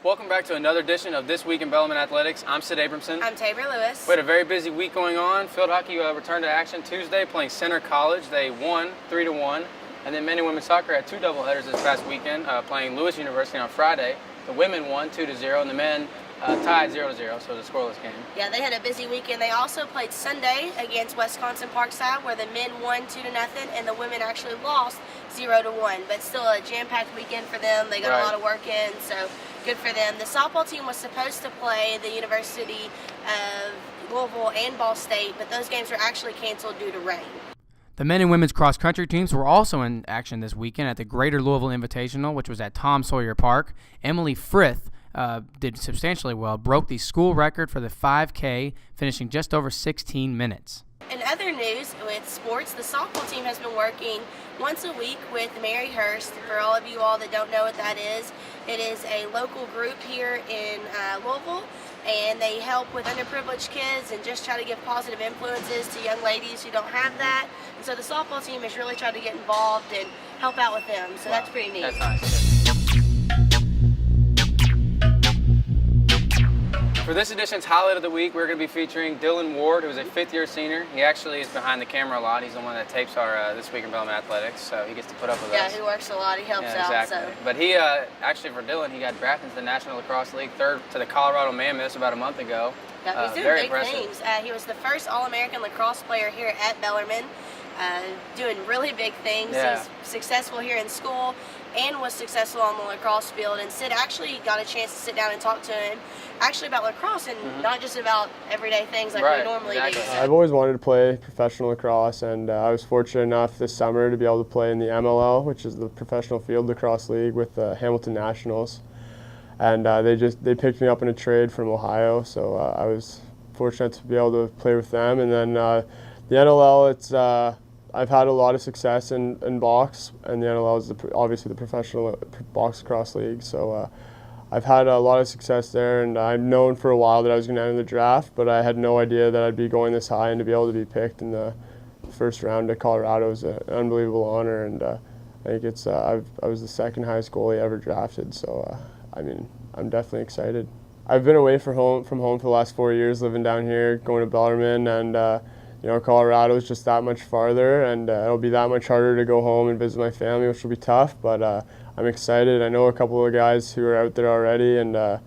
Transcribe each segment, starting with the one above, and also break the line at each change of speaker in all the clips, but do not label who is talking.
Welcome back to another edition of This Week in Bellarmine Athletics. I'm Sid Abramson.
I'm Taber Lewis.
We had a very busy week going on. Field hockey returned to action Tuesday playing Center College. They won 3-1. And then men and women's soccer had two doubleheaders this past weekend playing Lewis University on Friday. The women won 2-0 and the men tied 0-0, so it was a scoreless game.
Yeah, they had a busy weekend. They also played Sunday against Wisconsin Parkside, where the men won 2-0 and the women actually lost 0-1. But still a jam-packed weekend for them. They got a lot of work in, so good for them. The softball team was supposed to play the University of Louisville and Ball State, but those games were actually canceled due to rain.
The men and women's cross-country teams were also in action this weekend at the Greater Louisville Invitational, which was at Tom Sawyer Park. Emily Frith did substantially well, broke the school record for the 5K, finishing just over 16 minutes.
In other news with sports, the softball team has been working once a week with Mary Hurst. For all of you all that don't know what that is, it is a local group here in Louisville, and they help with underprivileged kids and just try to give positive influences to young ladies who don't have that. And so the softball team has really tried to get involved and help out with them, so that's pretty neat.
That's nice. For this edition's highlight of the week, we're going to be featuring Dylan Ward, who is a fifth-year senior. He actually is behind the camera a lot. He's the one that tapes our This Week in Bellarmine Athletics, so he gets to put up with us.
Yeah, he works a lot. He helps out.
Exactly. But he, actually for Dylan, he got drafted into the National Lacrosse League, third to the Colorado Mammoths about a month ago.
Yeah, he's doing
very
big
impressive.
things. He was the first All-American lacrosse player here at Bellarmine, doing really big things.
Yeah.
He's successful here in school and was successful on the lacrosse field. And Sid actually got a chance to sit down and talk to him actually about lacrosse and not just about everyday things like we normally do.
I've always wanted to play professional lacrosse, and I was fortunate enough this summer to be able to play in the MLL, which is the Professional Field Lacrosse League, with the Hamilton Nationals. And they picked me up in a trade from Ohio, so I was fortunate to be able to play with them. And then the NLL, I've had a lot of success in box, and the NLL is obviously the Professional Box Lacrosse League. So I've had a lot of success there, and I've known for a while that I was going to enter the draft, but I had no idea that I'd be going this high, and to be able to be picked in the first round of Colorado is an unbelievable honor. And I think I was the second highest goalie ever drafted, so I'm definitely excited. I've been away from home for the last 4 years, living down here, going to Bellarmine, and Colorado is just that much farther, and it'll be that much harder to go home and visit my family, which will be tough, but I'm excited. I know a couple of guys who are out there already, and I'm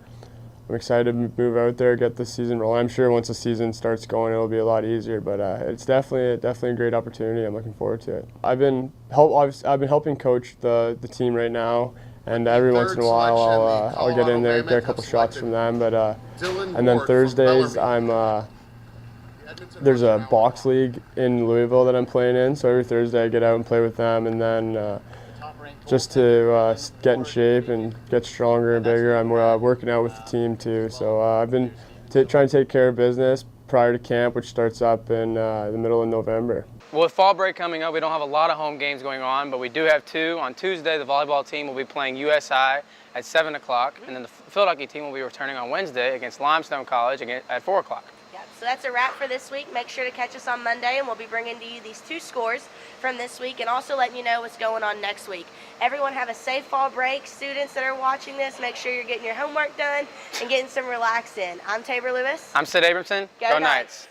excited to move out there, get the season rolling. I'm sure once the season starts going, it'll be a lot easier, but it's definitely a great opportunity. I'm looking forward to it. I've been helping coach the team right now, and every once in a while I'll get in there, get a couple shots from them. But and then Thursdays there's a box league in Louisville that I'm playing in, so every Thursday I get out and play with them, and then just to get in shape and get stronger and bigger, I'm working out with the team too. So I've been trying to take care of business prior to camp, which starts up in the middle of November.
Well, with fall break coming up, we don't have a lot of home games going on, but we do have two. On Tuesday, the volleyball team will be playing USI at 7 o'clock, and then the field hockey team will be returning on Wednesday against Limestone College at 4 o'clock.
So that's a wrap for this week. Make sure to catch us on Monday, and we'll be bringing to you these two scores from this week and also letting you know what's going on next week. Everyone have a safe fall break. Students that are watching this, make sure you're getting your homework done and getting some relax in. I'm Taber Lewis.
I'm Sid Abramson.
Go Knights.